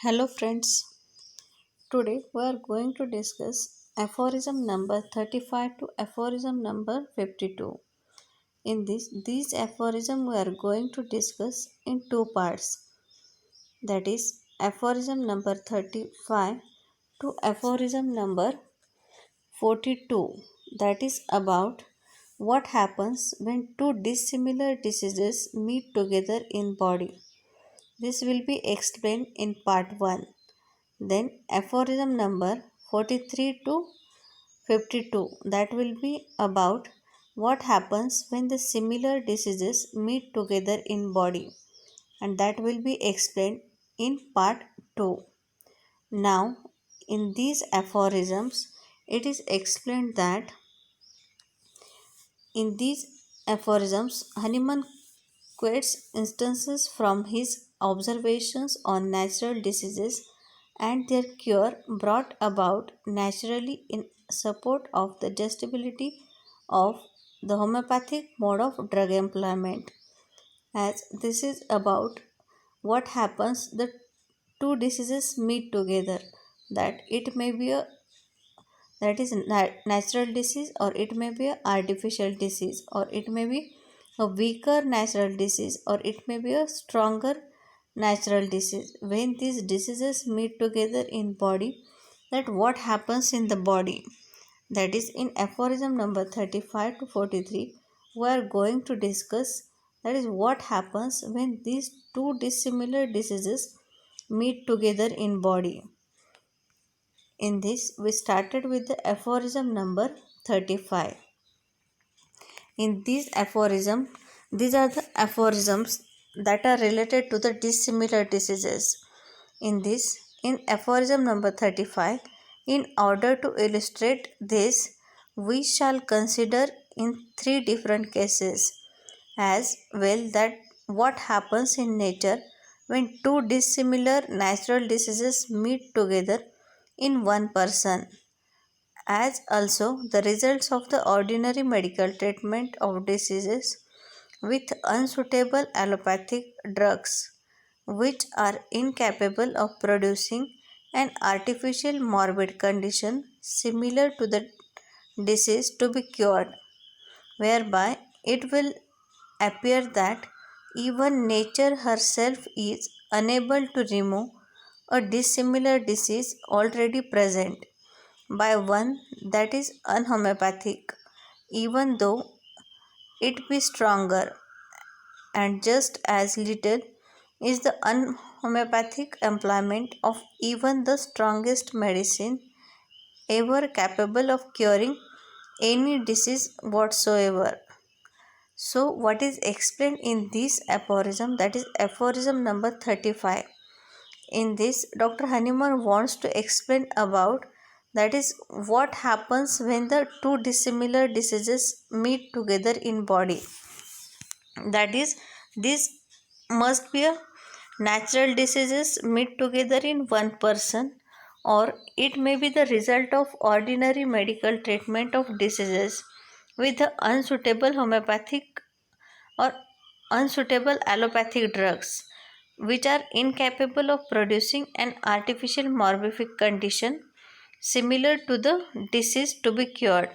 Hello friends, today we are going to discuss aphorism number 35 to aphorism number 52. In these aphorism we are going to discuss in two parts, that is aphorism number 35 to aphorism number 42, that is about what happens when two dissimilar diseases meet together in body. This will be explained in part 1. Then aphorism number 43 to 52, that will be about what happens when the similar diseases meet together in body, and that will be explained in part 2. Now in these aphorisms it is explained that in these aphorisms Hanuman quotes instances from his observations on natural diseases and their cure brought about naturally in support of the justability of the homeopathic mode of drug employment. As this is about what happens the two diseases meet together, that it may be a natural disease, or it may be a artificial disease, or it may be a weaker natural disease, or it may be a stronger natural disease. When these diseases meet together in body, that what happens in the body, that is in aphorism number 35 to 43 we are going to discuss, that is what happens when these two dissimilar diseases meet together in body. In this, we started with the aphorism number 35. In these aphorisms, these are the aphorisms that are related to the dissimilar diseases. In aphorism number 35, in order to illustrate this, we shall consider in three different cases as well, that what happens in nature when two dissimilar natural diseases meet together in one person, as also the results of the ordinary medical treatment of diseases with unsuitable allopathic drugs, which are incapable of producing an artificial morbid condition similar to the disease to be cured, whereby it will appear that even nature herself is unable to remove a dissimilar disease already present by one that is unhomeopathic, even though it be stronger, and just as little is the unhomeopathic employment of even the strongest medicine ever capable of curing any disease whatsoever. So, what is explained in this aphorism, that is aphorism number 35. In this, Dr. Hanuman wants to explain about, that is what happens when the two dissimilar diseases meet together in body. That is, this must be a natural diseases meet together in one person, or it may be the result of ordinary medical treatment of diseases with the unsuitable homeopathic or unsuitable allopathic drugs, which are incapable of producing an artificial morbific condition similar to the disease to be cured.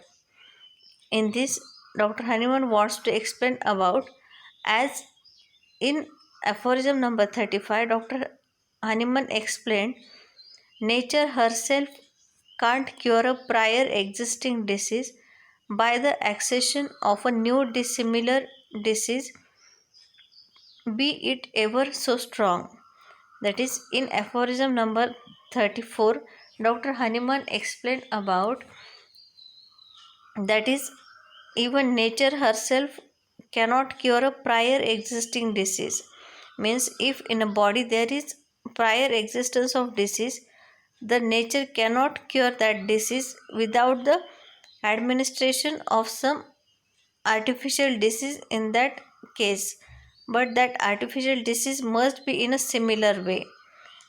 In this, Dr. Hanuman wants to explain about, as in aphorism number 35, Dr. Hanuman explained, nature herself can't cure a prior existing disease by the accession of a new dissimilar disease, be it ever so strong. That is, in aphorism number 34, Dr. Hanuman explained about, that is, even nature herself cannot cure a prior existing disease. Means, if in a body there is prior existence of disease, the nature cannot cure that disease without the administration of some artificial disease in that case, but that artificial disease must be in a similar way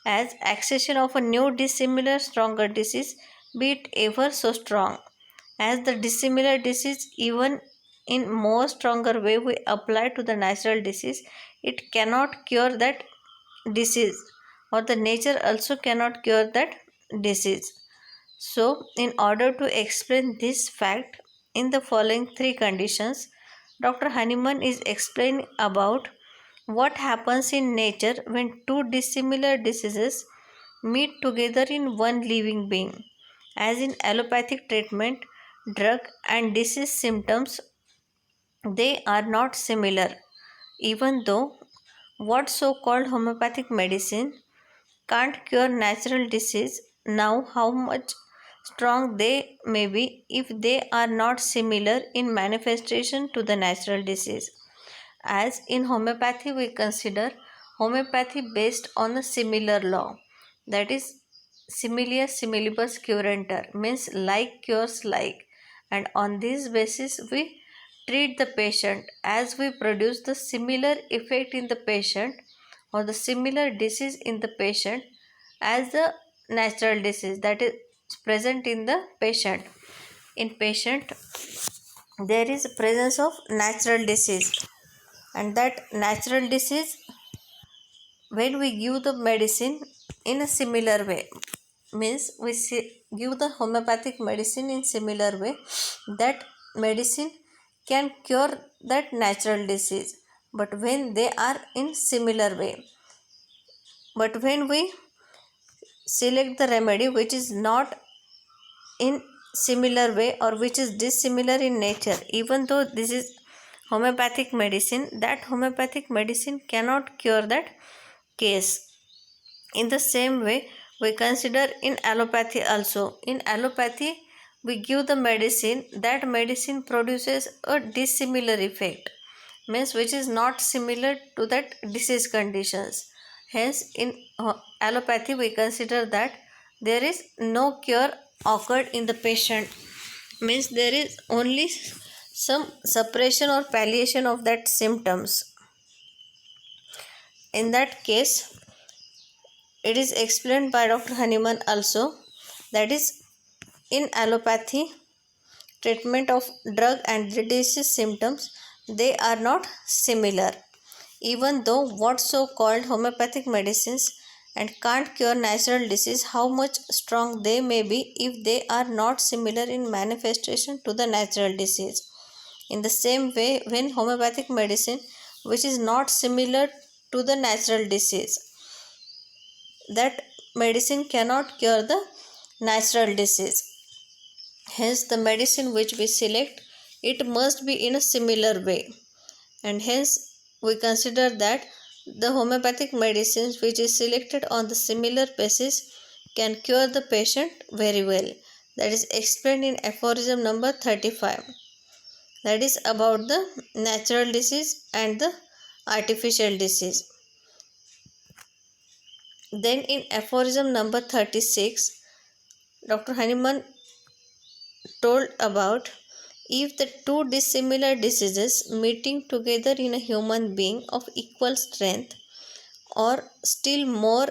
as accession of a new dissimilar stronger disease, be it ever so strong. As the dissimilar disease, even in more stronger way we apply to the natural disease, it cannot cure that disease, or the nature also cannot cure that disease. So, in order to explain this fact in the following three conditions, Dr. Hahnemann is explaining about what happens in nature when two dissimilar diseases meet together in one living being. As in allopathic treatment, drug and disease symptoms, they are not similar, even though what so called homeopathic medicine can't cure natural disease. Now, how much strong they may be if they are not similar in manifestation to the natural disease. As in homeopathy, we consider homeopathy based on a similar law, that is, similia similibus curantur, means like cures like, and on this basis we treat the patient as we produce the similar effect in the patient or the similar disease in the patient as the natural disease that is present in the patient. In patient there is presence of natural disease, and that natural disease, when we give the medicine in a similar way, means give the homeopathic medicine in similar way, that medicine can cure that natural disease, but when they are in similar way. But when we select the remedy which is not in similar way or which is dissimilar in nature, even though this is homeopathic medicine, that homeopathic medicine cannot cure that case. In the same way, we consider in allopathy also. In allopathy, we give the medicine, that medicine produces a dissimilar effect, means which is not similar to that disease conditions. Hence, in allopathy, we consider that there is no cure occurred in the patient, means there is only some suppression or palliation of that symptoms. In that case, it is explained by Dr. Hahnemann also, that is, in allopathy, treatment of drug and disease symptoms, they are not similar, even though what so called homeopathic medicines and can't cure natural disease, how much strong they may be if they are not similar in manifestation to the natural disease. In the same way, when homeopathic medicine which is not similar to the natural disease, that medicine cannot cure the natural disease. Hence, the medicine which we select, it must be in a similar way, and hence we consider that the homeopathic medicines which is selected on the similar basis can cure the patient very well. That is explained in aphorism number 35. That is about the natural disease and the artificial disease. Then in aphorism number 36, Dr. Hahnemann told about, if the two dissimilar diseases meeting together in a human being of equal strength, or still more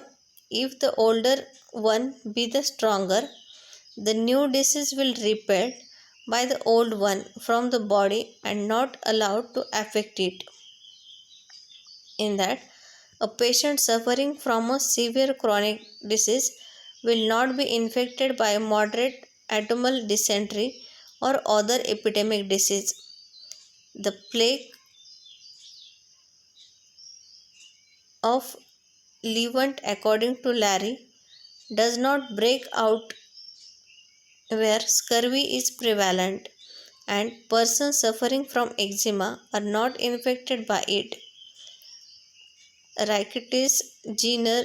if the older one be the stronger, the new disease will repel by the old one from the body and not allowed to affect it. In that, a patient suffering from a severe chronic disease will not be infected by a moderate abdominal dysentery or other epidemic disease. The plague of Levant, according to Larry, does not break out where scurvy is prevalent, and persons suffering from eczema are not infected by it. Rickettsia Jenner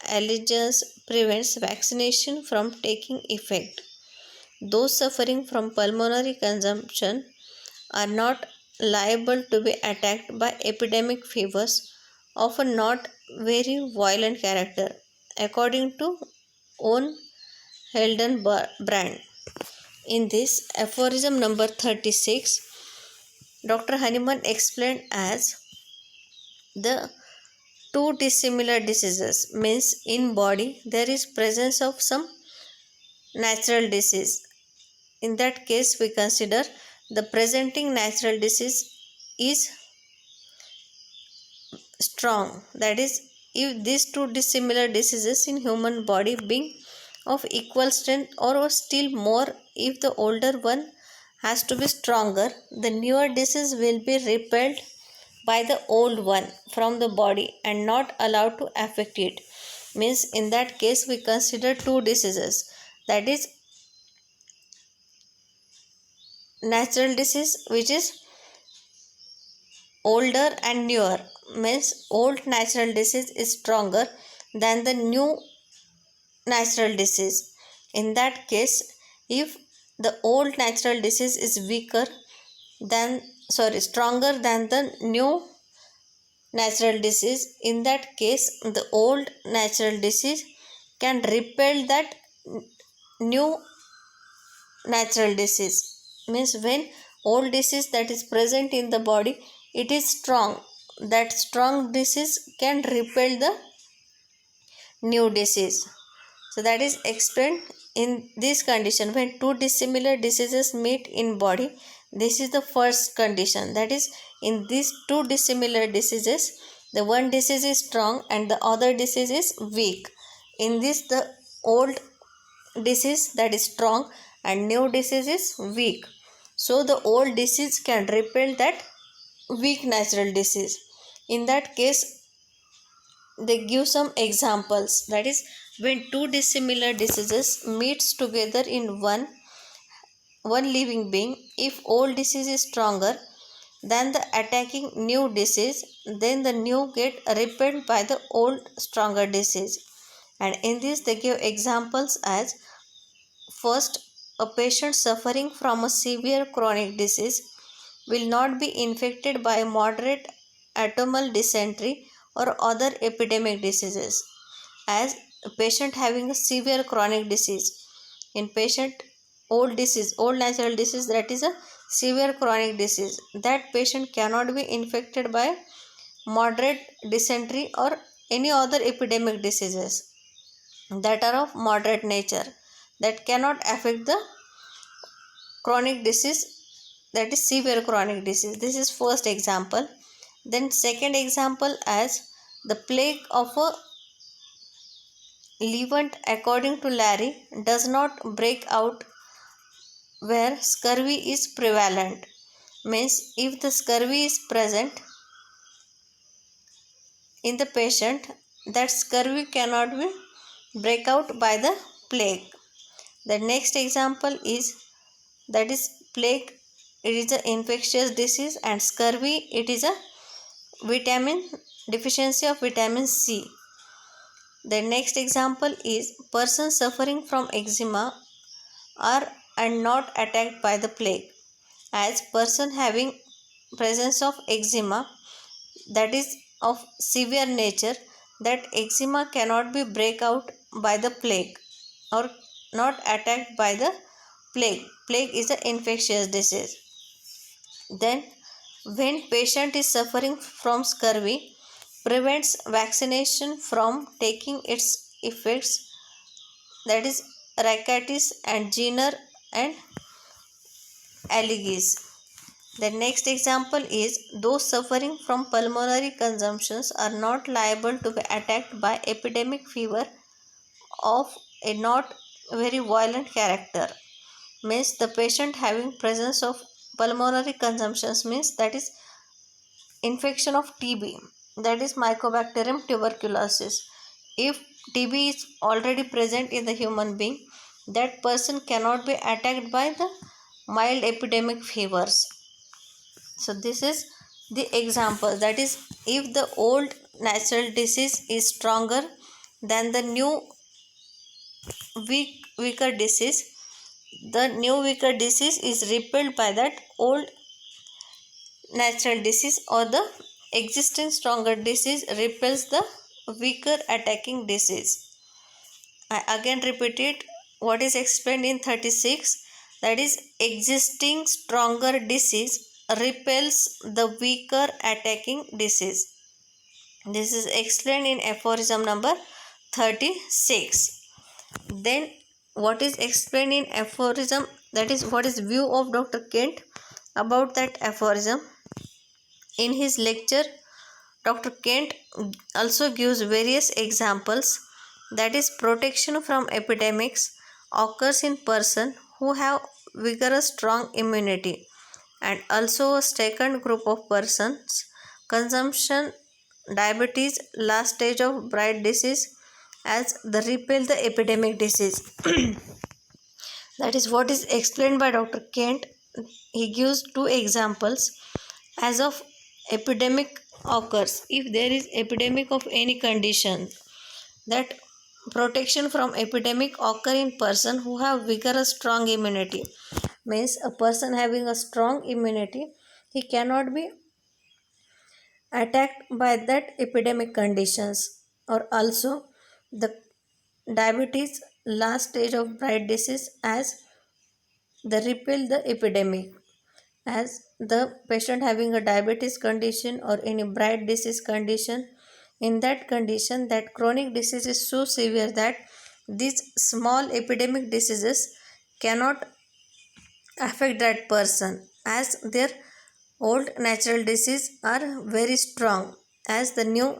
allegiance prevents vaccination from taking effect. Those suffering from pulmonary consumption are not liable to be attacked by epidemic fevers, often not very violent character, according to own Hildenbrand. In this aphorism number 36, Dr. Hahnemann explained as the two dissimilar diseases, means in body there is presence of some natural disease. In that case, we consider the presenting natural disease is strong, that is if these two dissimilar diseases in human body being of equal strength, or still more if the older one has to be stronger, the newer disease will be repelled by the old one from the body and not allowed to affect it. Means in that case we consider two diseases, that is natural disease which is older and newer. Means old natural disease is stronger than the new natural disease. In that case, if the old natural disease is weaker than stronger than the new natural disease, in that case the old natural disease can repel that new natural disease. Means when old disease that is present in the body, it is strong, that strong disease can repel the new disease. So that is explained in this condition when two dissimilar diseases meet in body. This is the first condition, that is in these two dissimilar diseases, the one disease is strong and the other disease is weak. In this the old disease that is strong and new disease is weak. So the old disease can repel that weak natural disease. In that case, they give some examples, that is when two dissimilar diseases meets together in one living being, if old disease is stronger than the attacking new disease, then the new get repelled by the old stronger disease. And in this they give examples as: first, a patient suffering from a severe chronic disease will not be infected by moderate atomal dysentery or other epidemic diseases, as a patient having a severe chronic disease. In patient old natural disease, that is a severe chronic disease, that patient cannot be infected by moderate dysentery or any other epidemic diseases that are of moderate nature, that cannot affect the chronic disease, that is severe chronic disease. This is first example. Then second example, as the plague of a Levant according to Larry does not break out where scurvy is prevalent. Means if the scurvy is present in the patient, that scurvy cannot be break out by the plague. The next example is, that is plague, it is an infectious disease, and scurvy, it is a vitamin deficiency of vitamin C. The next example is persons suffering from eczema are and not attacked by the plague, as person having presence of eczema that is of severe nature, that eczema cannot be break out by the plague or not attacked by the plague. Plague is an infectious disease. Then when patient is suffering from scurvy, prevents vaccination from taking its effects, that is Rickettsia and Jenner and Alligis. The next example is those suffering from pulmonary consumptions are not liable to be attacked by epidemic fever of a not very violent character. Means the patient having presence of pulmonary consumptions, means that is infection of TB, that is Mycobacterium tuberculosis. If TB is already present in the human being, that person cannot be attacked by the mild epidemic fevers. So this is the example, that is if the old natural disease is stronger than the new weaker disease, the new weaker disease is repelled by that old natural disease, or the existing stronger disease repels the weaker attacking disease. I again repeat it, what is explained in 36, that is existing stronger disease repels the weaker attacking disease. This is explained in aphorism number 36. Then what is explained in aphorism, that is what is view of Dr. Kent about that aphorism. In his lecture Dr. Kent also gives various examples, that is protection from epidemics occurs in person who have vigorous strong immunity, and also a second group of persons consumption diabetes last stage of bright disease as the repel the epidemic disease. That is what is explained by Dr. Kent. He gives two examples. As of epidemic occurs, if there is epidemic of any condition, that protection from epidemic occur in person who have vigorous strong immunity, means a person having a strong immunity, he cannot be attacked by that epidemic conditions. Or also the diabetes last stage of bright disease as the repel the epidemic, as the patient having a diabetes condition or any bright disease condition, in that condition that chronic disease is so severe that these small epidemic diseases cannot affect that person, as their old natural disease are very strong, as the new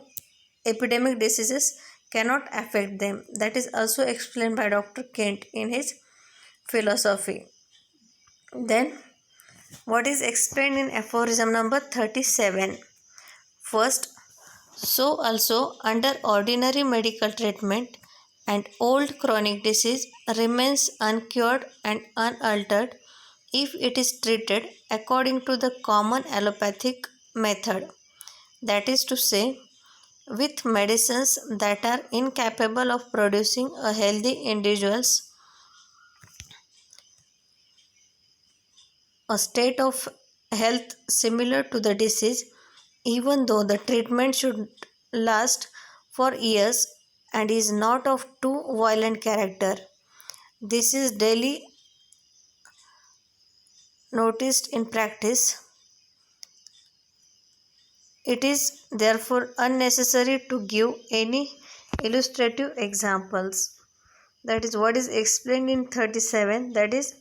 epidemic diseases cannot affect them. That is also explained by Dr. Kent in his philosophy. Then what is explained in aphorism number 37? First, so also under ordinary medical treatment, and old chronic disease remains uncured and unaltered if it is treated according to the common allopathic method. That is to say, with medicines that are incapable of producing a healthy individual's a state of health similar to the disease, even though the treatment should last for years and is not of too violent character. This is daily noticed in practice. It is therefore unnecessary to give any illustrative examples. That is what is explained in 37, that is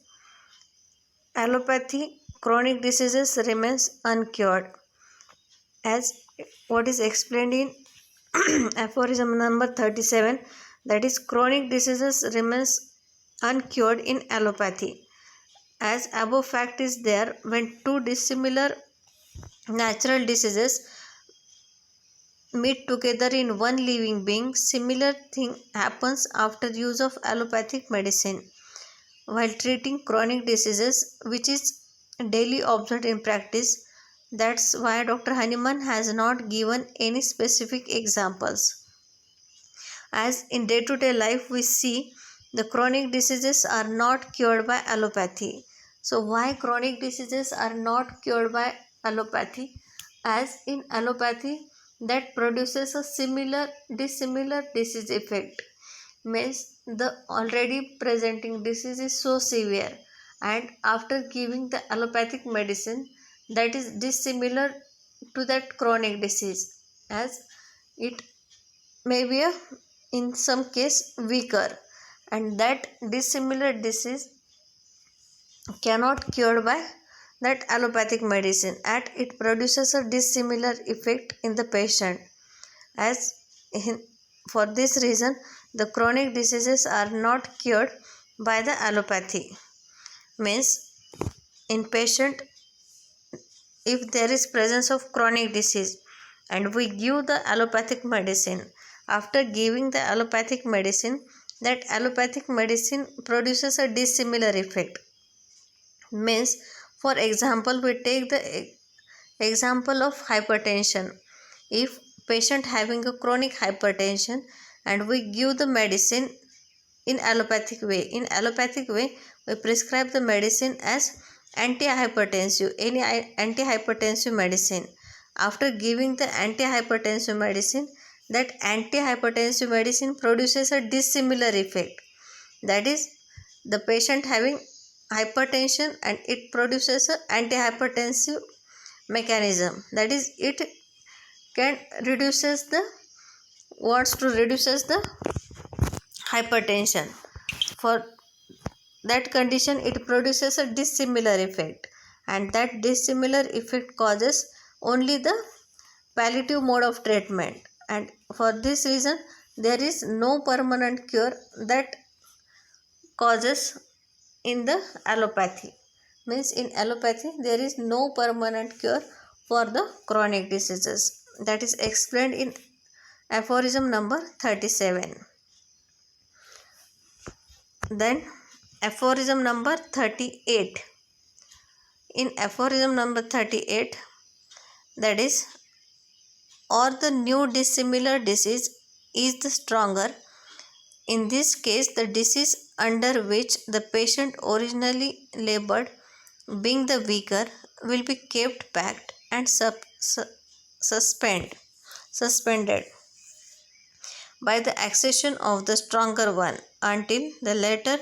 allopathy chronic diseases remains uncured, as what is explained in aphorism number 37, that is chronic diseases remains uncured in allopathy, as above fact is there, when two dissimilar natural diseases meet together in one living being, similar thing happens after use of allopathic medicine while treating chronic diseases, which is daily observed in practice. That's why Dr. Hahnemann has not given any specific examples. As in day to day life, we see the chronic diseases are not cured by allopathy. So, why chronic diseases are not cured by allopathy? As in allopathy, that produces a dissimilar disease effect, means the already presenting disease is so severe, and after giving the allopathic medicine, that is dissimilar to that chronic disease, as it may be in some case weaker, and that dissimilar disease cannot cured by that allopathic medicine, and it produces a dissimilar effect in the patient. As in, for this reason the chronic diseases are not cured by the allopathy, means in patient, if there is presence of chronic disease and we give the allopathic medicine, after giving the allopathic medicine, that allopathic medicine produces a dissimilar effect, means for example we take the example of hypertension. If patient having a chronic hypertension and we give the medicine in allopathic way, we prescribe the medicine as antihypertensive, any antihypertensive medicine. After giving the antihypertensive medicine, that antihypertensive medicine produces a dissimilar effect, that is the patient having hypertension and it produces a antihypertensive mechanism, that is it can reduces the wants to reduces the hypertension. For that condition it produces a dissimilar effect, and that dissimilar effect causes only the palliative mode of treatment, and for this reason there is no permanent cure that causes in the allopathy. Means in allopathy there is no permanent cure for the chronic diseases. That is explained in aphorism number 37. Then aphorism number 38. In aphorism number 38, that is, or the new dissimilar disease is the stronger. In this case, the disease under which the patient originally labored, being the weaker, will be kept back and suspended by the accession of the stronger one until the latter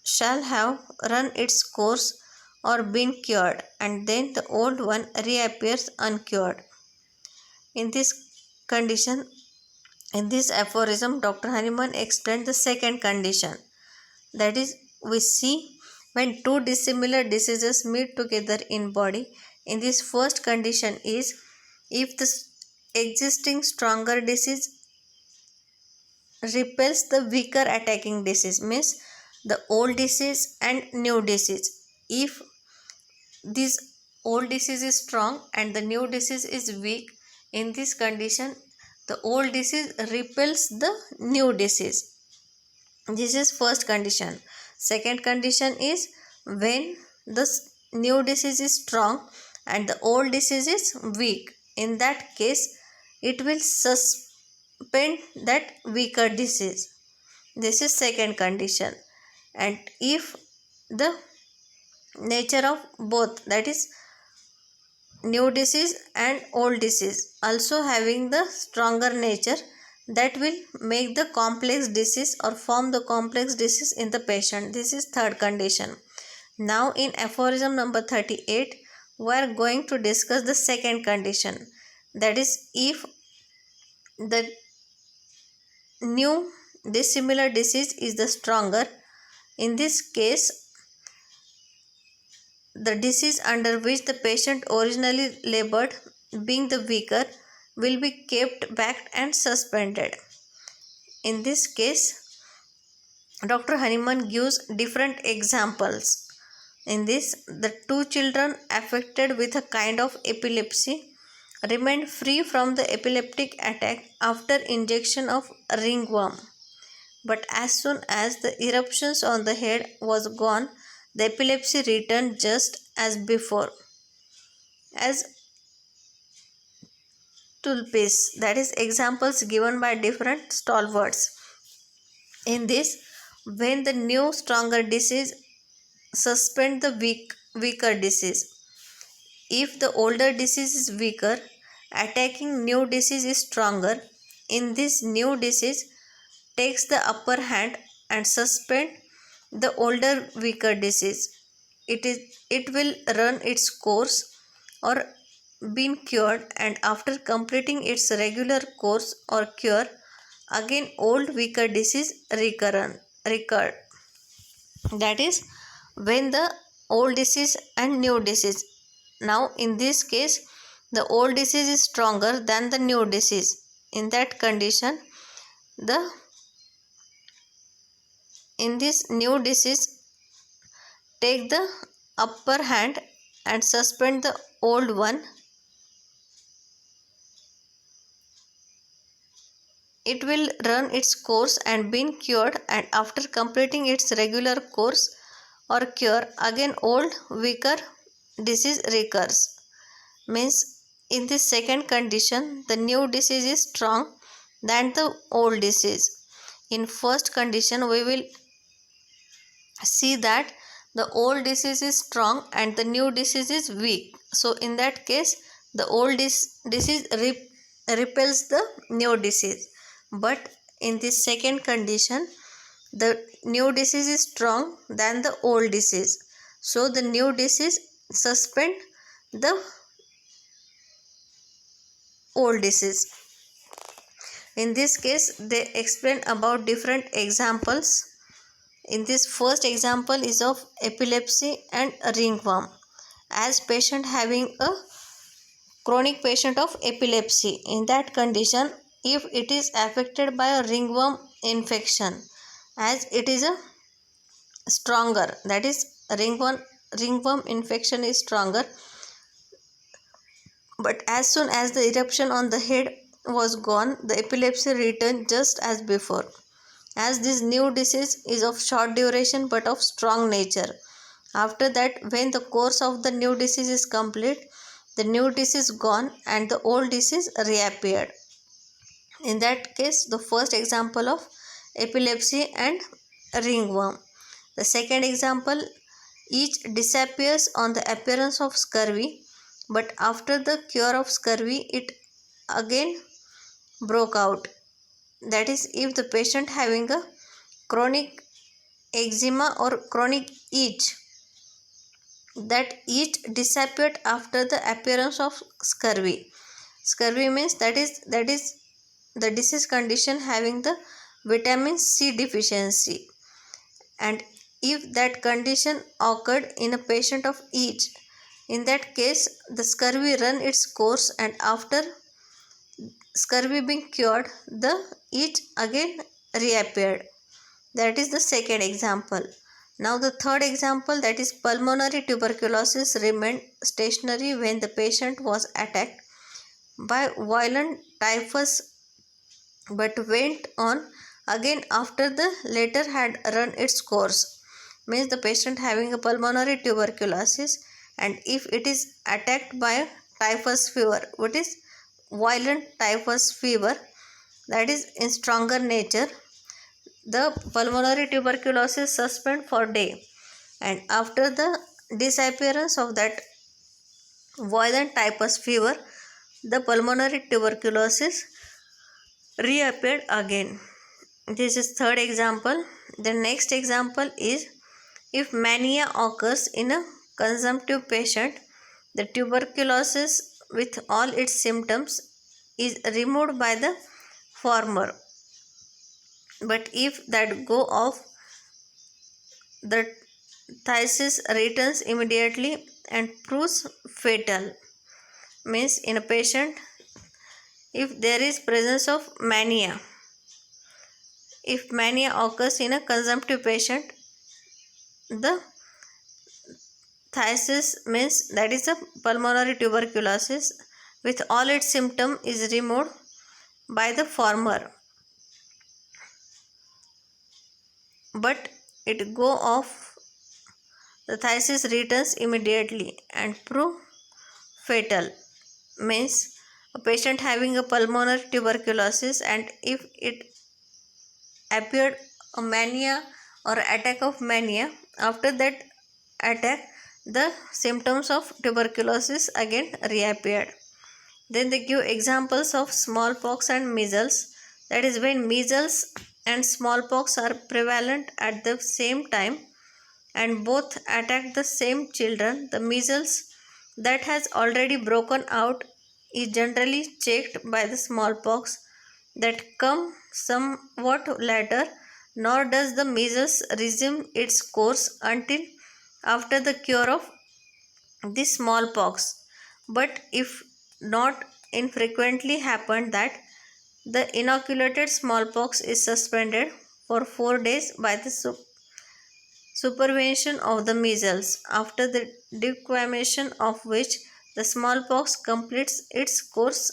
shall have run its course or been cured, and then the old one reappears uncured. In this condition, in this aphorism, Dr. Hahnemann explained the second condition. That is, we see when two dissimilar diseases meet together in body. In this first condition is, if the existing stronger disease repels the weaker attacking disease, means the old disease and new disease. If this old disease is strong and the new disease is weak, in this condition the old disease repels the new disease. This is first condition. Second condition is when the new disease is strong and the old disease is weak. In that case, it will suspend that weaker disease. This is second condition. And if the nature of both, that is new disease and old disease, also having the stronger nature, that will make the complex disease or form the complex disease in the patient. This is third condition. Now in aphorism number 38, we are going to discuss the second condition. That is, if the new dissimilar disease is the stronger. In this case, the disease under which the patient originally labored, being the weaker, will be kept back and suspended. In this case, Dr. Hahnemann gives different examples. In this, the two children affected with a kind of epilepsy remained free from the epileptic attack after injection of ringworm. But as soon as the eruptions on the head was gone, the epilepsy returned just as before. As tulpis, that is, examples given by different stalwarts. In this, when the new stronger disease suspend the weaker disease. If the older disease is weaker, attacking new disease is stronger. In this, new disease takes the upper hand and suspend the older weaker disease. It will run its course or been cured, and after completing its regular course or cure, again old weaker disease recurred. That is, when the old disease and new disease. Now in this case, the old disease is stronger than the new disease. In that condition, in this new disease take the upper hand and suspend the old one. It will run its course and been cured, and after completing its regular course or cure, again old weaker disease recurs. Means in this second condition, the new disease is strong than the old disease. In first condition, we will see that the old disease is strong and the new disease is weak. So in that case, the old disease repels the new disease. But in this second condition, the new disease is strong than the old disease. So the new disease suspend the old disease. In this case, they explain about different examples. In this first example is of epilepsy and ringworm. As patient having a chronic patient of epilepsy. In that condition, if it is affected by a ringworm infection, as it is a stronger, that is ringworm infection is stronger, but as soon as the eruption on the head was gone, the epilepsy returned just as before. As this new disease is of short duration but of strong nature. After that, when the course of the new disease is complete, the new disease gone and the old disease reappeared. In that case, the first example of epilepsy and ringworm. The second example, each disappears on the appearance of scurvy, but after the cure of scurvy, it again broke out. That is, if the patient having a chronic eczema or chronic itch, that itch disappeared after the appearance of scurvy. Scurvy means that is the disease condition having the vitamin C deficiency, and if that condition occurred in a patient of itch, in that case the scurvy run its course, and after scurvy being cured, the itch again reappeared. That is the second example. Now the third example, that is pulmonary tuberculosis remained stationary when the patient was attacked by violent typhus but went on again after the latter had run its course. Means the patient having a pulmonary tuberculosis, and if it is attacked by typhus fever, what is violent typhus fever, that is in stronger nature, the pulmonary tuberculosis suspend for day, and after the disappearance of that violent typhus fever, the pulmonary tuberculosis reappeared again. This is third example. The next example is, if mania occurs in a consumptive patient, the tuberculosis with all its symptoms is removed by the former. But if that go off, the phthisis returns immediately and proves fatal. Means in a patient, if there is presence of mania, if mania occurs in a consumptive patient, the phthisis means that is a pulmonary tuberculosis with all its symptom is removed by the former, but it go off, the phthisis returns immediately and prove fatal. Means a patient having a pulmonary tuberculosis, and if it appeared a mania or attack of mania, after that attack the symptoms of tuberculosis again reappeared. Then they give examples of smallpox and measles. That is, when measles and smallpox are prevalent at the same time and both attack the same children, the measles that has already broken out is generally checked by the smallpox that come somewhat later, nor does the measles resume its course until after the cure of the smallpox. But if not infrequently happened that the inoculated smallpox is suspended for 4 days by the supervention of the measles, after the declamation of which the smallpox completes its course.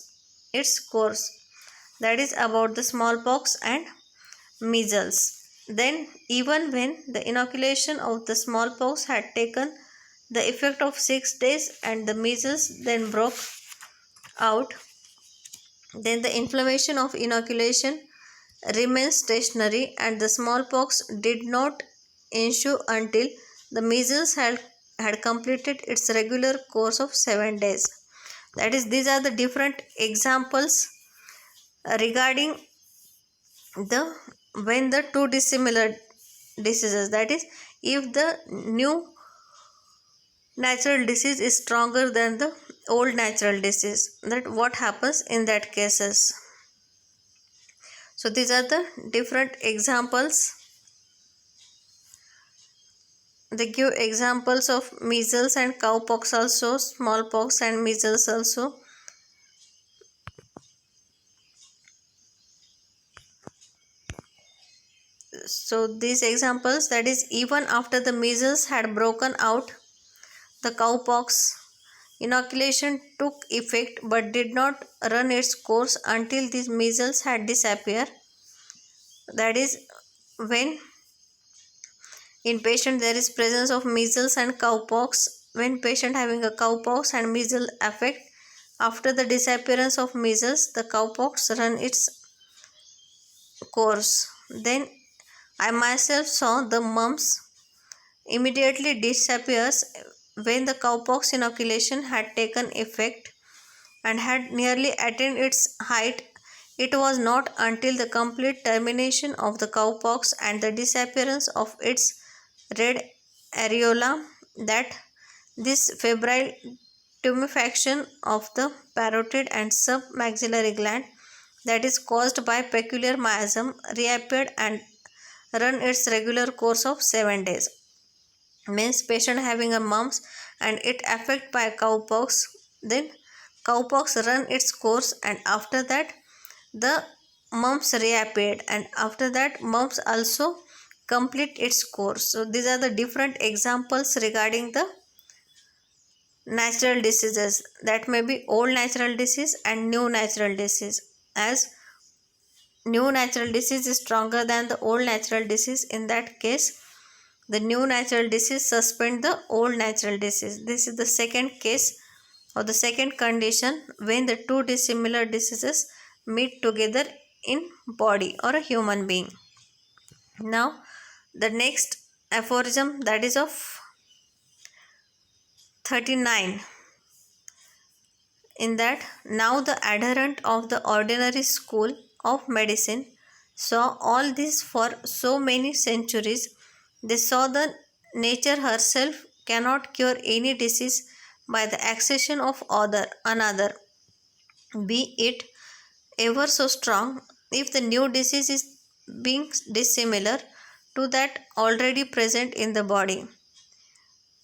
That is about the smallpox and measles. Then, even when the inoculation of the smallpox had taken the effect of 6 days and the measles then broke out, then the inflammation of inoculation remains stationary and the smallpox did not ensue until the measles had completed its regular course of 7 days. That is, these are the different examples regarding the when the two dissimilar diseases, that is, if the new natural disease is stronger than the old natural disease, that what happens in that cases. So these are the different examples. They give examples of measles and cowpox also, smallpox and measles also, So these examples, that is, even after the measles had broken out, the cowpox inoculation took effect but did not run its course until these measles had disappeared. That is, when in patient there is presence of measles and cowpox, when patient having a cowpox and measles affect, after the disappearance of measles, the cowpox run its course. Then I myself saw the mumps immediately disappears when the cowpox inoculation had taken effect and had nearly attained its height. It was not until the complete termination of the cowpox and the disappearance of its red areola that this febrile tumefaction of the parotid and submaxillary gland, that is caused by peculiar miasm, reappeared and run its regular course of 7 days. Means patient having a mumps and it affect by cowpox, then cowpox run its course, and after that the mumps reappeared, and after that mumps also complete its course. So these are the different examples regarding the natural diseases, that may be old natural disease and new natural disease. As new natural disease is stronger than the old natural disease, in that case the new natural disease suspend the old natural disease. This is the second case or the second condition when the two dissimilar diseases meet together in body or a human being. Now the next aphorism, that is of 39, in that now the adherent of the ordinary school of medicine saw all this for so many centuries. They saw that nature herself cannot cure any disease by the accession of another, be it ever so strong, if the new disease is being dissimilar to that already present in the body.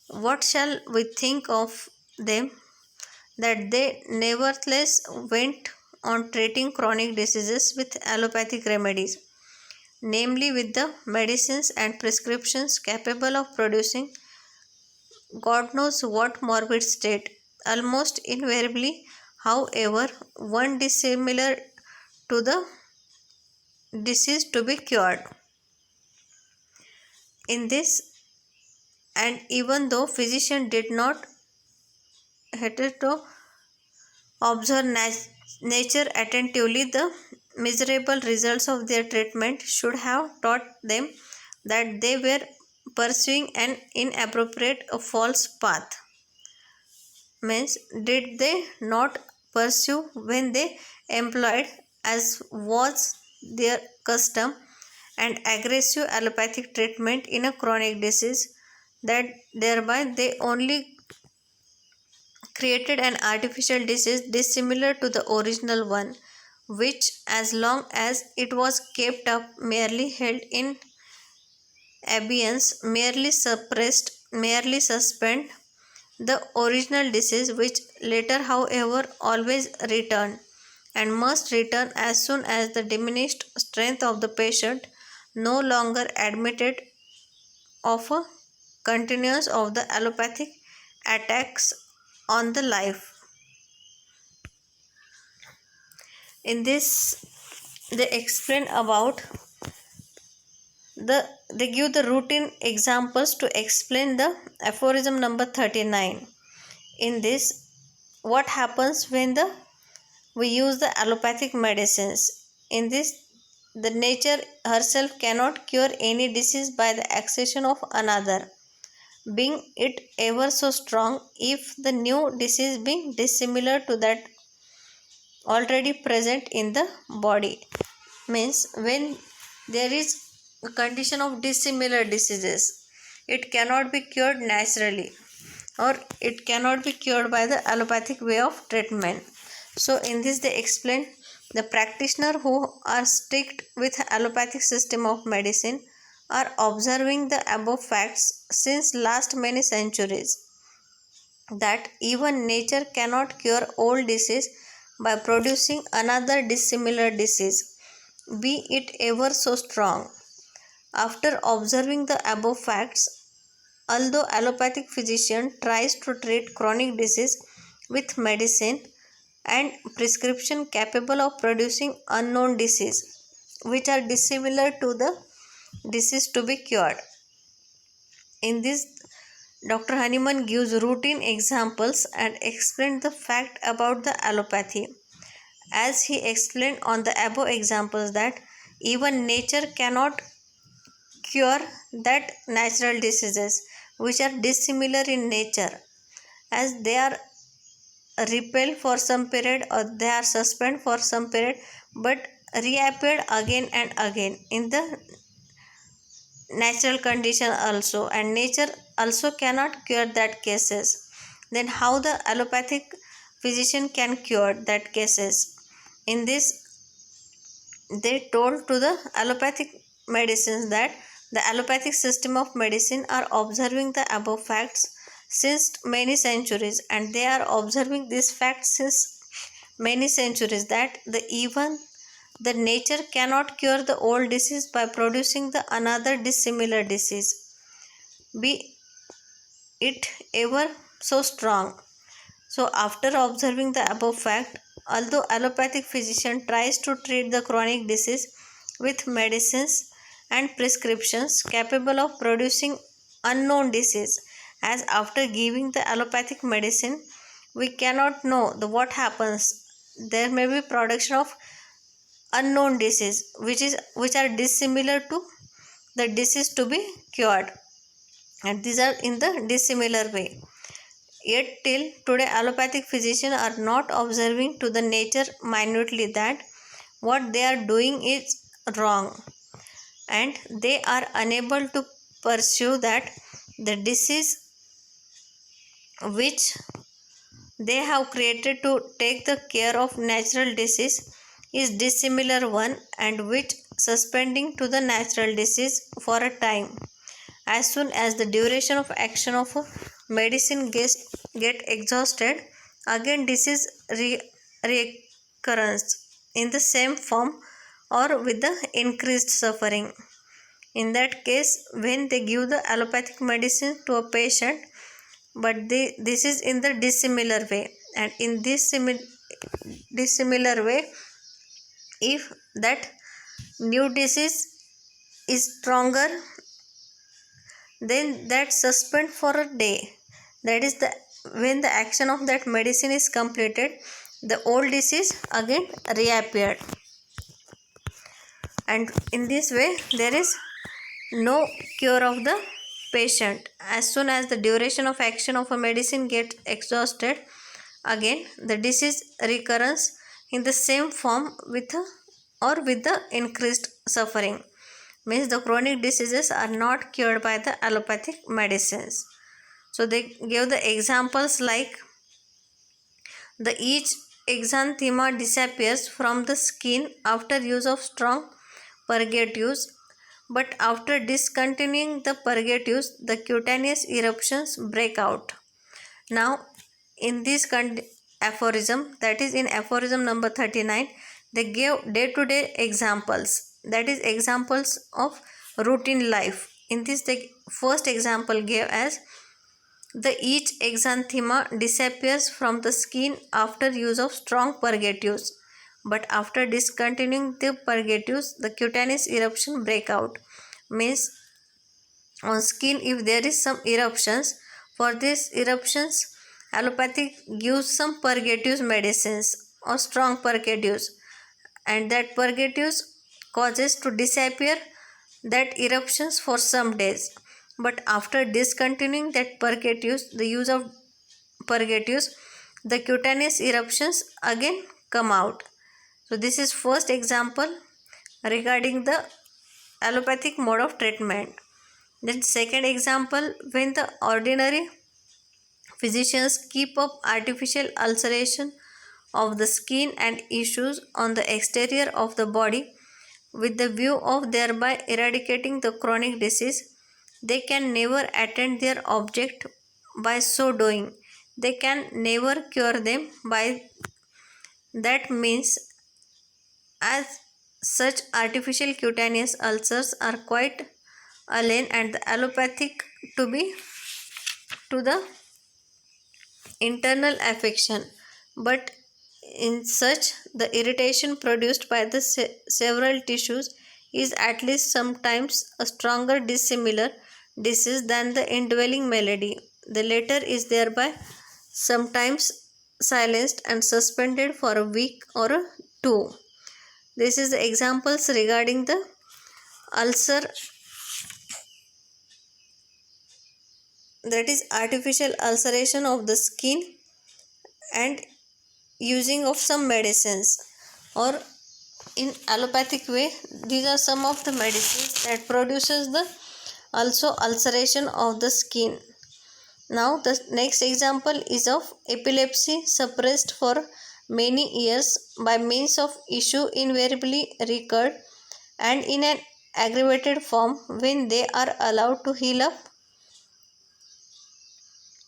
What shall we think of them? That they nevertheless went on treating chronic diseases with allopathic remedies, namely with the medicines and prescriptions capable of producing God knows what morbid state. Almost invariably, however, one dissimilar to the disease to be cured. In this, and even though physician did not hesitate to observe nature attentively, the miserable results of their treatment should have taught them that they were pursuing an inappropriate, a false path. Means, did they not pursue when they employed, as was their custom, and aggressive allopathic treatment in a chronic disease, that thereby they only created an artificial disease dissimilar to the original one, which, as long as it was kept up, merely held in abeyance, merely suppressed, merely suspend the original disease, which later, however, always returned and must return as soon as the diminished strength of the patient no longer admitted of a continuance of the allopathic attacks on the life. In this, they explain about they give the routine examples to explain the aphorism number 39. In this, what happens when we use the allopathic medicines? In this, the nature herself cannot cure any disease by the accession of another, being it ever so strong, if the new disease being dissimilar to that already present in the body. Means, when there is a condition of dissimilar diseases, it cannot be cured naturally, or it cannot be cured by the allopathic way of treatment. So in this, they explain the practitioner who are strict with allopathic system of medicine are observing the above facts since last many centuries, that even nature cannot cure old disease by producing another dissimilar disease, be it ever so strong. After observing the above facts, although allopathic physician tries to treat chronic disease with medicine and prescription capable of producing unknown disease which are dissimilar to the disease to be cured. In this, Dr. Honeyman gives routine examples and explains the fact about the allopathy. As he explained on the above examples that even nature cannot cure that natural diseases which are dissimilar in nature, as they are repelled for some period or they are suspended for some period but reappeared again and again in the natural condition also, and nature also cannot cure that cases. Then how the allopathic physician can cure that cases? In this, they told to the allopathic medicines that the allopathic system of medicine are observing the above facts since many centuries, and they are observing these facts since many centuries that the even the nature cannot cure the old disease by producing the another dissimilar disease, be it ever so strong. So, after observing the above fact, although allopathic physician tries to treat the chronic disease with medicines and prescriptions capable of producing unknown disease, as after giving the allopathic medicine, we cannot know the what happens. There may be production of unknown disease which are dissimilar to the disease to be cured, and these are in the dissimilar way. Yet till today allopathic physicians are not observing to the nature minutely that what they are doing is wrong, and they are unable to pursue that the disease which they have created to take the care of natural disease is dissimilar one, and which suspending to the natural disease for a time. As soon as the duration of action of a medicine get exhausted, again disease recurrence in the same form or with the increased suffering. In that case, when they give the allopathic medicine to a patient, but this is in the dissimilar way, and in this dissimilar way, if that new disease is stronger, then that suspend for a day, that is the when the action of that medicine is completed, the old disease again reappeared, and in this way there is no cure of the patient. As soon as the duration of action of a medicine gets exhausted, again the disease recurrence in the same form with or with the increased suffering, means the chronic diseases are not cured by the allopathic medicines. So they give the examples like the each exanthema disappears from the skin after use of strong purgatives, but after discontinuing the purgatives, the cutaneous eruptions break out. Now, in this aphorism, that is in aphorism number 39, they gave day-to-day examples, that is examples of routine life. In this, the first example gave as the each exanthema disappears from the skin after use of strong purgatives, but after discontinuing the purgatives, the cutaneous eruption break out. Means on skin, if there is some eruptions, for these eruptions, allopathic gives some purgatives medicines or strong purgatives, and that purgatives causes to disappear that eruptions for some days, but after discontinuing that purgatives, the use of purgatives, the cutaneous eruptions again come out. So this is first example regarding the allopathic mode of treatment. Then second example, when the ordinary physicians keep up artificial ulceration of the skin and issues on the exterior of the body with the view of thereby eradicating the chronic disease, they can never attain their object by so doing. They can never cure them by that means, as such artificial cutaneous ulcers are quite alien and the allopathic to be to the internal affection, but in such the irritation produced by the several tissues is at least sometimes a stronger dissimilar disease than the indwelling malady. The latter is thereby sometimes silenced and suspended for a week or a two. This is the examples regarding the ulcer, that is artificial ulceration of the skin and using of some medicines, or in allopathic way these are some of the medicines that produces the also ulceration of the skin. Now the next example is of epilepsy suppressed for many years by means of issue invariably recurred and in an aggravated form when they are allowed to heal up,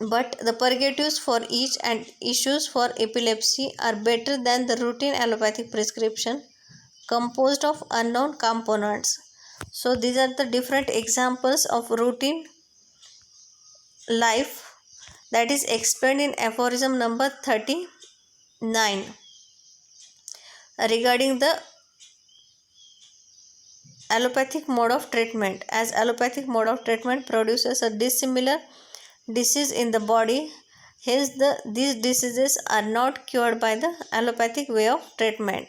but the purgatives for each and issues for epilepsy are better than the routine allopathic prescription composed of unknown components. So these are the different examples of routine life that is explained in aphorism number 39 regarding the allopathic mode of treatment. As allopathic mode of treatment produces a dissimilar disease in the body, hence these diseases are not cured by the allopathic way of treatment.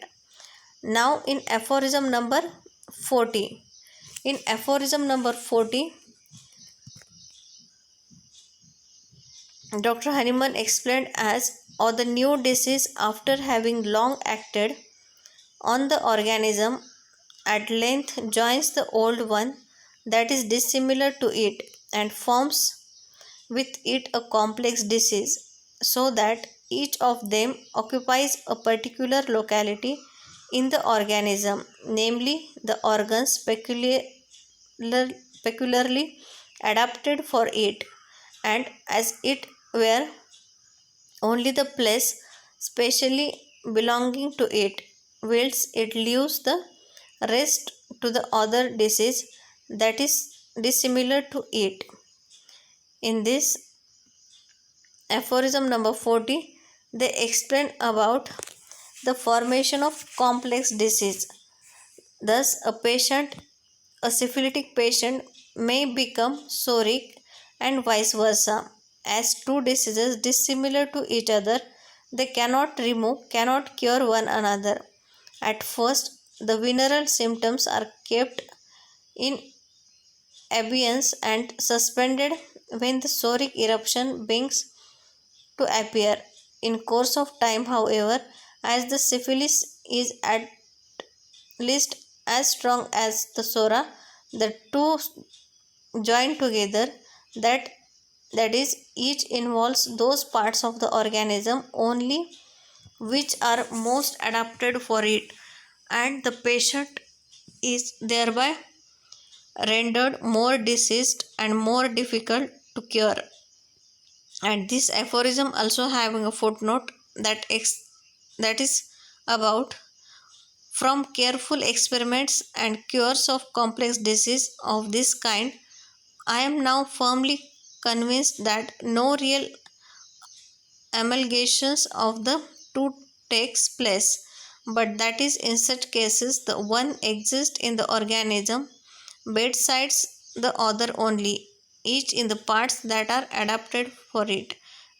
Now in aphorism number 40. In aphorism number 40, Dr. Hahnemann explained as, or the new disease after having long acted on the organism at length joins the old one that is dissimilar to it and forms with it a complex disease, so that each of them occupies a particular locality in the organism, namely the organs peculiarly adapted for it, and as it were only the place specially belonging to it, whilst it leaves the rest to the other disease that is dissimilar to it. In this aphorism number 40, they explain about the formation of complex disease. Thus, a syphilitic patient may become psoric and vice versa. As two diseases dissimilar to each other, they cannot cure one another. At first, the venereal symptoms are kept in abeyance and suspended when the psoric eruption begins to appear. In course of time, however, as the syphilis is at least as strong as the psora, the two join together, that that is each involves those parts of the organism only which are most adapted for it, and the patient is thereby rendered more diseased and more difficult to cure. And this aphorism also having a footnote that is about, from careful experiments and cures of complex disease of this kind, I am now firmly convinced that no real amalgamations of the two takes place, but that is in such cases the one exists in the organism besides the other only, each in the parts that are adapted for it,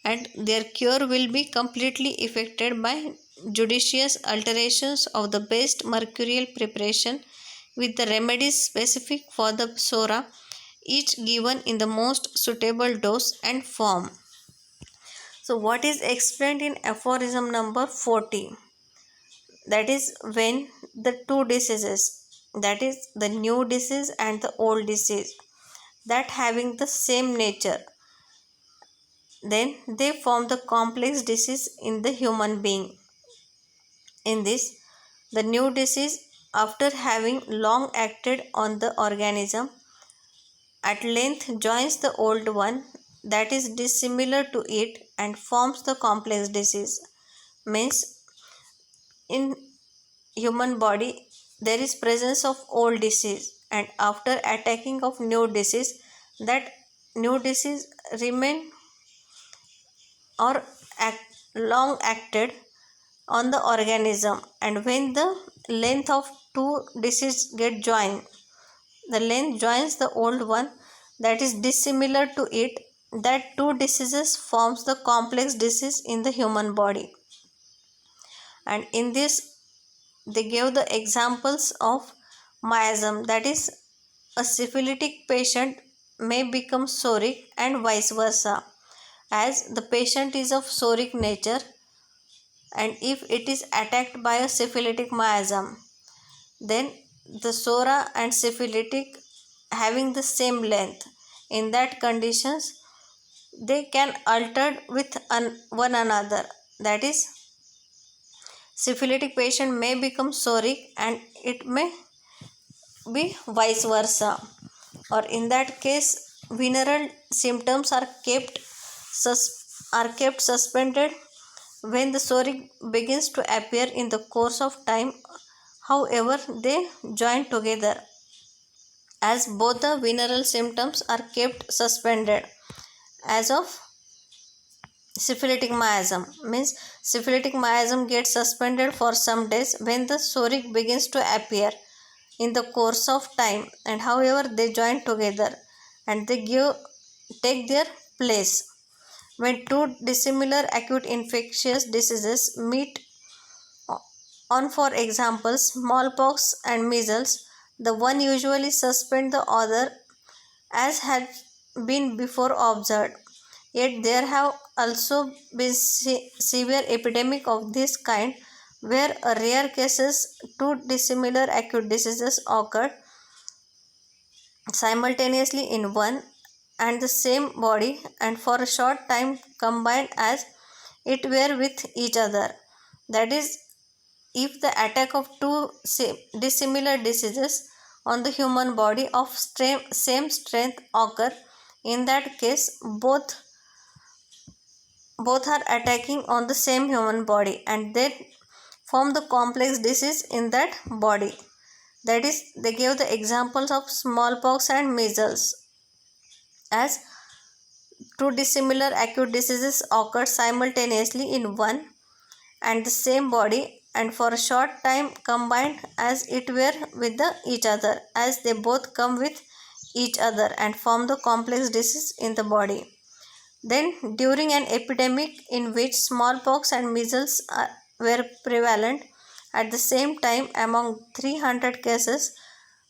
and their cure will be completely effected by judicious alterations of the best mercurial preparation with the remedies specific for the psora, each given in the most suitable dose and form. So, what is explained in aphorism number 40? That is when the two diseases, that is the new disease and the old disease, that having the same nature, then they form the complex disease in the human being. In this, the new disease, after having long acted on the organism, at length joins the old one that is dissimilar to it and forms the complex disease. Means in human body there is presence of old disease and after attacking of new disease, that new disease remain or long acted on the organism, and when the length of two disease get joined, the length joins the old one that is dissimilar to it, that two diseases forms the complex disease in the human body. And in this they gave the examples of miasm, that is a syphilitic patient may become psoric and vice versa, as the patient is of psoric nature, and if it is attacked by a syphilitic miasm, then the psora and syphilitic having the same length, in that conditions they can alter with one another, that is syphilitic patient may become psoric and it may be vice versa, or in that case venereal symptoms are kept suspended when the psoric begins to appear in the course of time. However, they join together, as both the venereal symptoms are kept suspended as of syphilitic miasm. Means syphilitic miasm gets suspended for some days when the psoric begins to appear in the course of time, and however they join together and they take their place. When two dissimilar acute infectious diseases meet on, for example, smallpox and measles, the one usually suspend the other, as had been before observed. Yet there have also been severe epidemic of this kind, where a rare cases two dissimilar acute diseases occurred simultaneously in one and the same body, and for a short time combined as it were with each other. That is, if the attack of two dissimilar diseases on the human body of same strength occur, in that case both are attacking on the same human body and they form the complex disease in that body. That is, they gave the examples of smallpox and measles, as two dissimilar acute diseases occur simultaneously in one and the same body, and for a short time combined as it were with each other, as they both come with each other and form the complex disease in the body. Then, during an epidemic in which smallpox and measles were prevalent at the same time among 300 cases,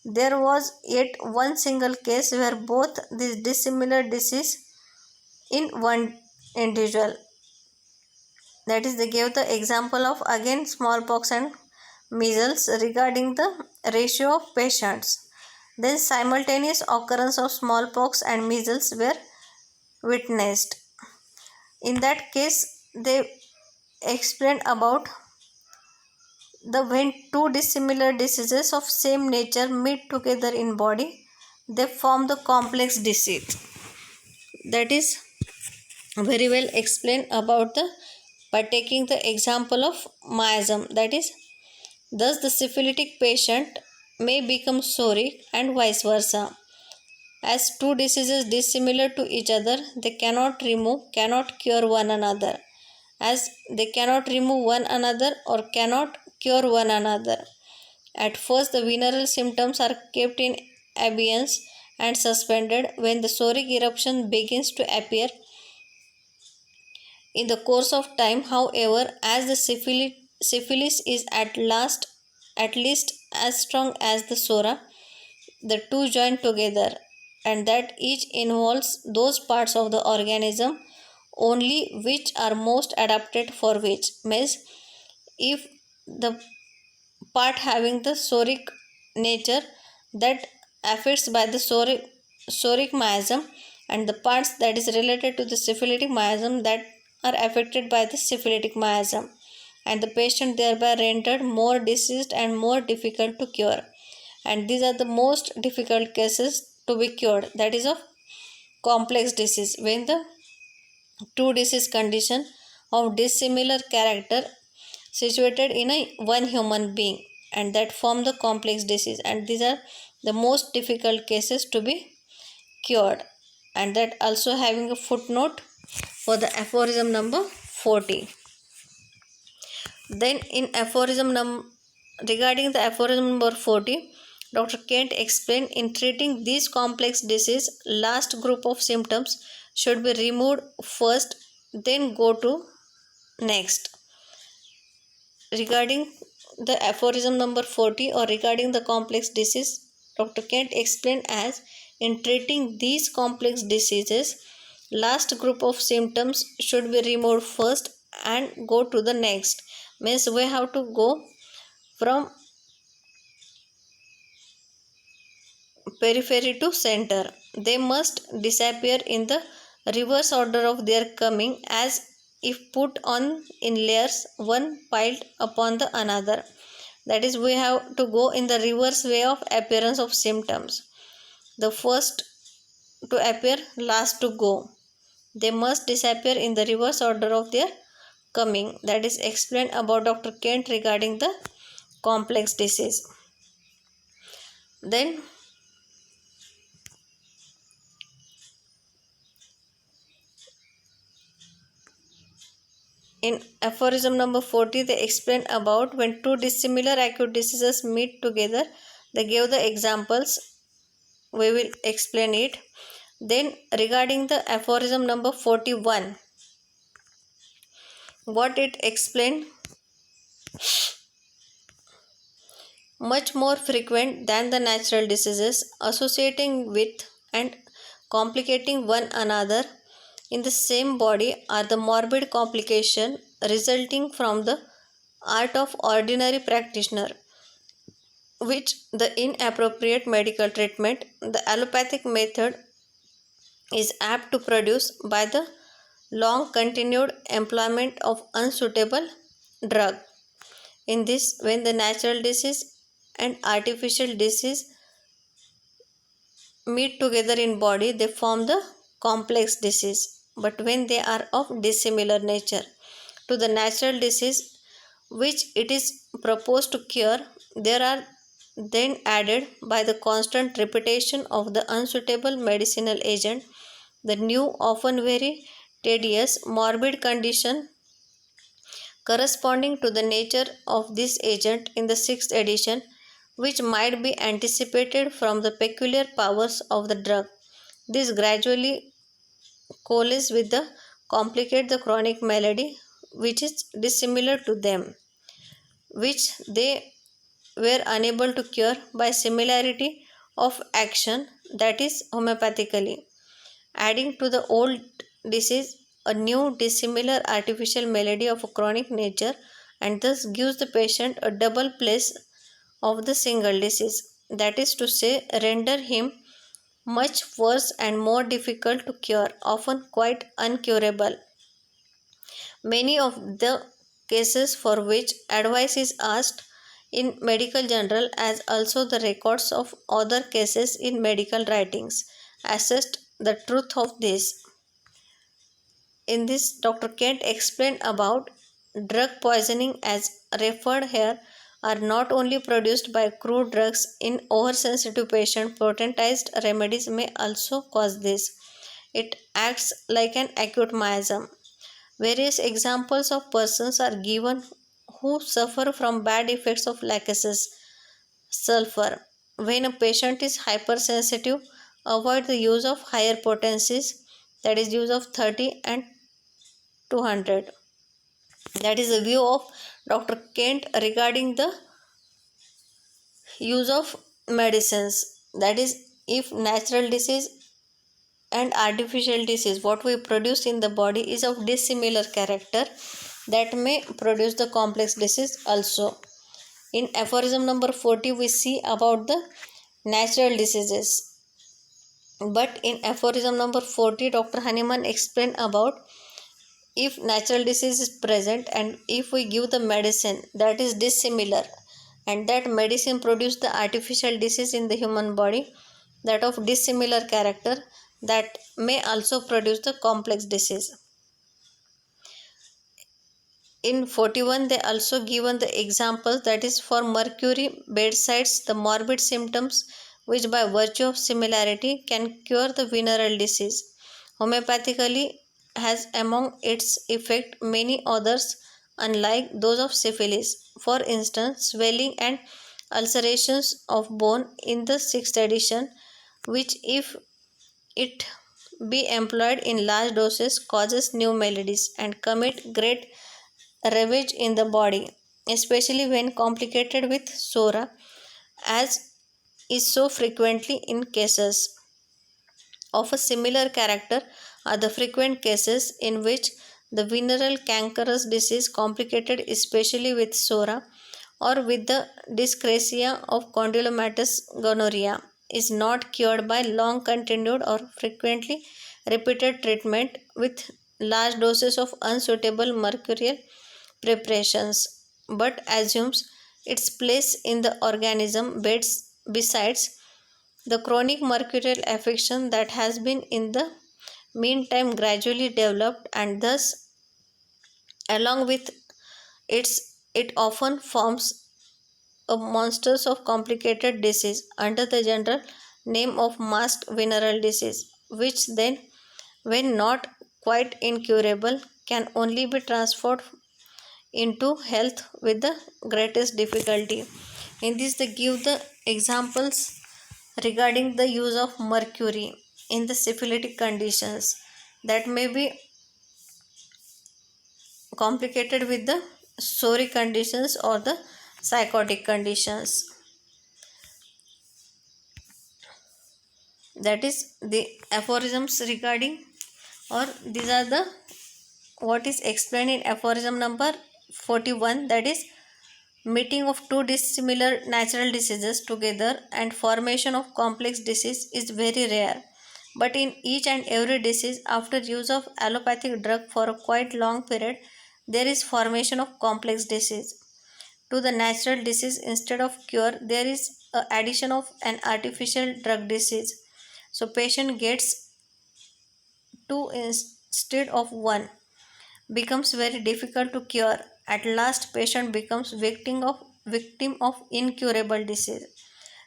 there was yet one single case where both these dissimilar disease in one individual. That is, they gave the example of again smallpox and measles regarding the ratio of patients. Then simultaneous occurrence of smallpox and measles were witnessed. In that case, they explained about the when two dissimilar diseases of same nature meet together in body, they form the complex disease. That is very well explained about the by taking the example of miasm. That is, thus the syphilitic patient may become psoric and vice versa. As two diseases dissimilar to each other, they cannot cure one another, as they cannot remove one another or cannot cure one another. At first, the venereal symptoms are kept in abeyance and suspended when the psoric eruption begins to appear in the course of time. However, as the syphilis is at least as strong as the psora, the two join together, and that each involves those parts of the organism only which are most adapted for which. Means, if the part having the psoric nature, that affects by the psoric miasm, and the parts that is related to the syphilitic miasm that are affected by the syphilitic miasm, and the patient thereby rendered more diseased and more difficult to cure, and these are the most difficult cases to be cured, that is of complex disease, when the two disease condition of dissimilar character situated in a one human being and that form the complex disease, and these are the most difficult cases to be cured. And that also having a footnote for the aphorism number 40. Then in regarding the aphorism number 40, Dr. Kent explained in treating these complex disease, last group of symptoms should be removed first, then go to next. Regarding the aphorism number 40 or regarding the complex disease, Dr. Kent explained as in treating these complex diseases, last group of symptoms should be removed first and go to the next. Means we have to go from periphery to center. They must disappear in the reverse order of their coming, as if put on in layers, one piled upon the another. That is, we have to go in the reverse way of appearance of symptoms. The first to appear, last to go. They must disappear in the reverse order of their coming. That is explained about Dr. Kent regarding the complex disease. Then in aphorism number 40, they explain about when two dissimilar acute diseases meet together. They gave the examples. We will explain it. Then regarding the aphorism number 41, what it explained, much more frequent than the natural diseases, associating with and complicating one another in the same body, are the morbid complication resulting from the art of ordinary practitioner, which the inappropriate medical treatment, the allopathic method, is apt to produce by the long continued employment of unsuitable drug. In this, when the natural disease and artificial disease meet together in body, they form the complex disease. But when they are of dissimilar nature to the natural disease which it is proposed to cure, there are then added by the constant repetition of the unsuitable medicinal agent the new, often very tedious, morbid condition corresponding to the nature of this agent in the sixth edition, which might be anticipated from the peculiar powers of the drug. This gradually coalesces with the complicate the chronic malady which is dissimilar to them, which they were unable to cure by similarity of action, that is homeopathically, adding to the old disease a new dissimilar artificial malady of a chronic nature, and thus gives the patient a double place of the single disease, that is to say, render him much worse and more difficult to cure, often quite uncurable. Many of the cases for which advice is asked in medical journal, as also the records of other cases in medical writings, assessed the truth of this. In this, Dr. Kent explained about drug poisoning as referred here are not only produced by crude drugs in oversensitive patients, potentized remedies may also cause this. It acts like an acute miasm. Various examples of persons are given who suffer from bad effects of laxative sulfur. When a patient is hypersensitive, avoid the use of higher potencies, that is use of 30 and 200. That is the view of Dr. Kent regarding the use of medicines. That is, if natural disease and artificial disease, what we produce in the body, is of dissimilar character, that may produce the complex disease also. In aphorism number 40, we see about the natural diseases. But in aphorism number 40, Dr. Hahnemann explained about if natural disease is present and if we give the medicine that is dissimilar, and that medicine produce the artificial disease in the human body that of dissimilar character, that may also produce the complex disease. In 41, they also given the examples, that is for mercury bedsides, the morbid symptoms which by virtue of similarity can cure the venereal disease. Homeopathically has among its effect many others unlike those of syphilis. For instance, swelling and ulcerations of bone in the sixth edition, which if it be employed in large doses causes new maladies and commit great ravage in the body, especially when complicated with sora, as is so frequently in cases of a similar character are the frequent cases in which the venereal cankerous disease complicated especially with sora or with the dyscrasia of condylomatous gonorrhea is not cured by long continued or frequently repeated treatment with large doses of unsuitable mercurial preparations, but assumes its place in the organism besides the chronic mercurial affection that has been in the meantime gradually developed, and thus along with it often forms a monsters of complicated disease under the general name of masked venereal disease, which then when not quite incurable can only be transferred into health with the greatest difficulty. In this they give the examples regarding the use of mercury in the syphilitic conditions that may be complicated with the soric conditions or the psychotic conditions. That is the aphorisms regarding, or these are the what is explained in aphorism number 41, that is meeting of two dissimilar natural diseases together and formation of complex disease is very rare, but in each and every disease after use of allopathic drug for a quite long period there is formation of complex disease to the natural disease. Instead of cure there is a addition of an artificial drug disease, so patient gets two instead of one, becomes very difficult to cure. At last patient becomes victim of incurable disease.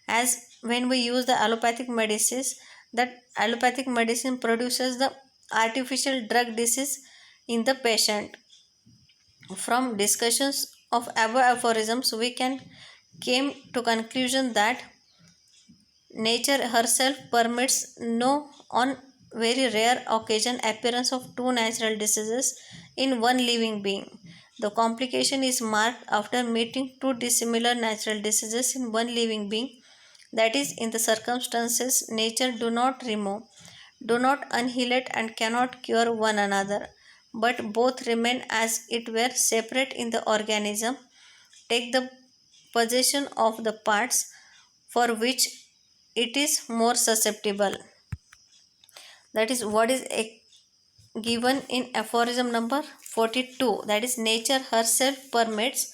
As when we use the allopathic medicines, that allopathic medicine produces the artificial drug disease in the patient. From discussions of above aphorisms we can came to conclusion that nature herself permits no on very rare occasion appearance of two natural diseases in one living being. The complication is marked after meeting two dissimilar natural diseases in one living being, that is in the circumstances nature do not remove, do not annihilate and cannot cure one another, but both remain as it were separate in the organism, take the possession of the parts for which it is more susceptible. That is what is given in aphorism number 42, that is nature herself permits,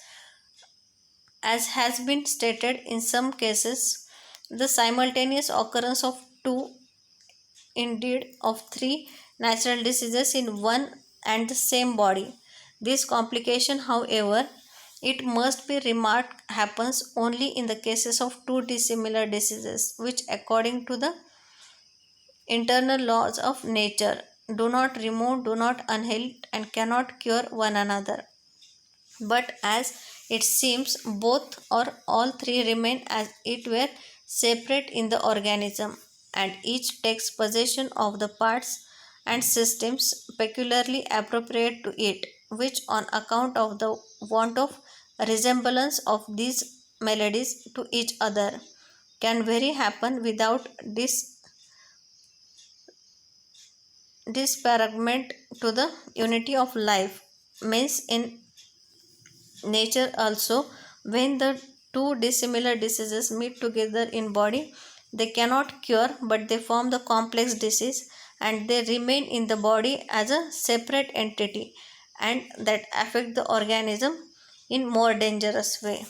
as has been stated in some cases, the simultaneous occurrence of two, indeed of three natural diseases in one and the same body. This complication, however, it must be remarked, happens only in the cases of two dissimilar diseases, which according to the internal laws of nature do not remove, do not annihilate, and cannot cure one another. But as it seems, both or all three remain as it were separate in the organism, and each takes possession of the parts and systems peculiarly appropriate to it, which, on account of the want of resemblance of these melodies to each other, can very happen without disparagement to the unity of life. Means in nature also, when the two dissimilar diseases meet together in body, they cannot cure but they form the complex disease and they remain in the body as a separate entity and that affect the organism in more dangerous way.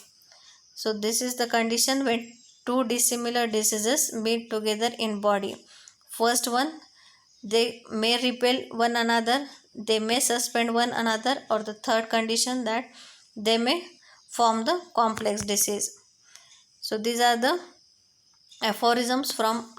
So this is the condition when two dissimilar diseases meet together in body. First one, they may repel one another, they may suspend one another, or the third condition that they may form the complex disease. So these are the aphorisms from